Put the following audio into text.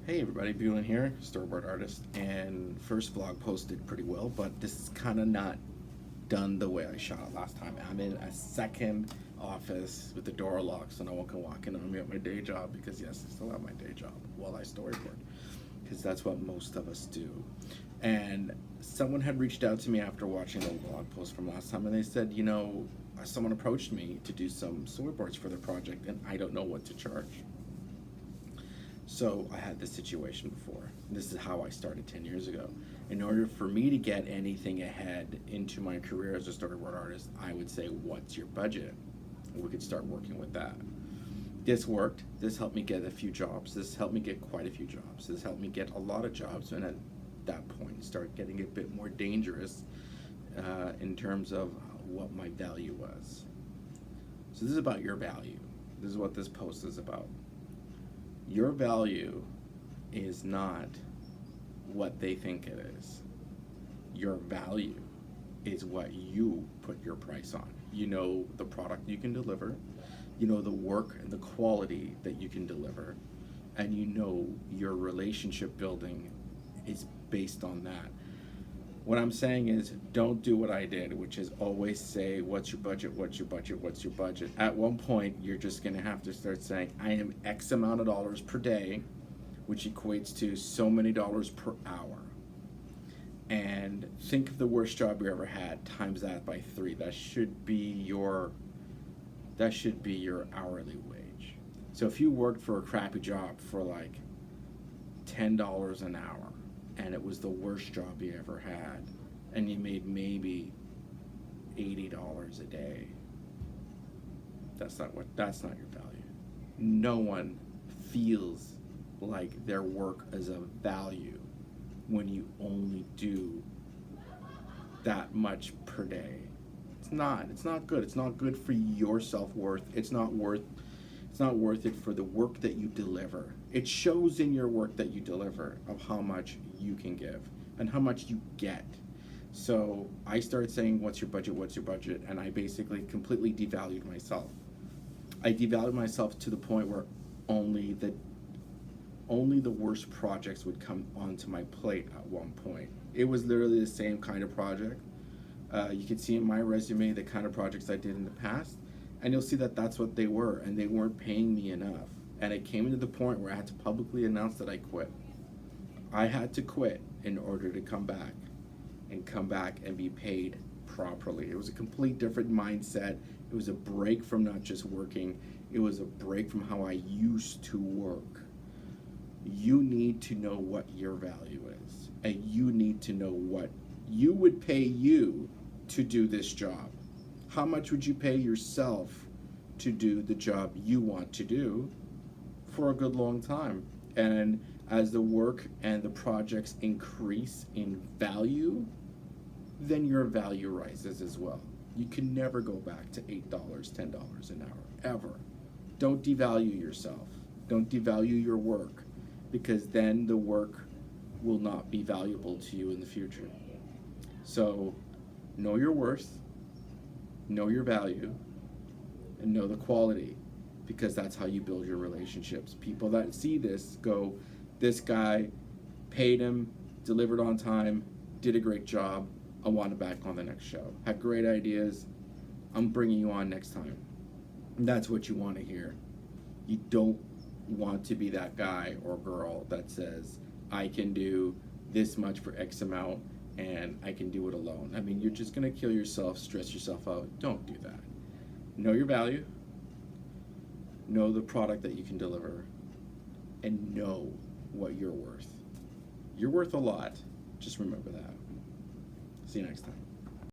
Hey everybody, Bulin here, storyboard artist, and first vlog posted pretty well, but this is kind of not done the way I shot it last time. I'm in a second office with the door locked so no one can walk in on me at my day job because yes, I still have my day job while I storyboard because that's what most of us do. And someone had reached out to me after watching the blog post from last time and they said, you know, someone approached me to do some storyboards for their project and I don't know what to charge. So I had this situation before. This is how I started 10 years ago. In order for me to get anything ahead into my career as a storyboard artist, I would say, what's your budget? And we could start working with that. This worked. This helped me get a few jobs. This helped me get quite a few jobs. This helped me get a lot of jobs. And at that point, start getting a bit more dangerous in terms of what my value was. So this is about your value. This is what this post is about. Your value is not what they think it is. Your value is what you put your price on. You know the product you can deliver, you know the work and the quality that you can deliver, and you know your relationship building is based on that. What I'm saying is, don't do what I did, which is always say, what's your budget, what's your budget, what's your budget? At one point, you're just gonna have to start saying, I am X amount of dollars per day, which equates to so many dollars per hour. And think of the worst job you ever had, times that by 3. That should be your hourly wage. So if you worked for a crappy job for like $10 an hour, and it was the worst job you ever had, and you made maybe $80 a day, that's not your value. No one feels like their work is of value when you only do that much per day. It's not good. It's not good for your self-worth. It's not worth it for the work that you deliver. It shows in your work that you deliver of how much you can give and how much you get. So I started saying, what's your budget, what's your budget? And I basically completely devalued myself. I devalued myself to the point where only the worst projects would come onto my plate at one point. It was literally the same kind of project. You can see in my resume the kind of projects I did in the past, and you'll see that that's what they were, and they weren't paying me enough. And it came to the point where I had to publicly announce that I quit. I had to quit in order to come back and be paid properly. It was a complete different mindset. It was a break from not just working, it was a break from how I used to work. You need to know what your value is, and you need to know what you would pay you to do this job. How much would you pay yourself to do the job you want to do for a good long time? And as the work and the projects increase in value, then your value rises as well. You can never go back to $8, $10 an hour, ever. Don't devalue yourself. Don't devalue your work, because then the work will not be valuable to you in the future. So know your worth, know your value, and know the quality, because that's how you build your relationships. People that see this go, this guy paid him, delivered on time, did a great job, I want him back on the next show. Had great ideas, I'm bringing you on next time. And that's what you want to hear. You don't want to be that guy or girl that says, I can do this much for X amount and I can do it alone. I mean, you're just gonna kill yourself, stress yourself out. Don't do that. Know your value, know the product that you can deliver, and know what you're worth. You're worth a lot. Just remember that. See you next time.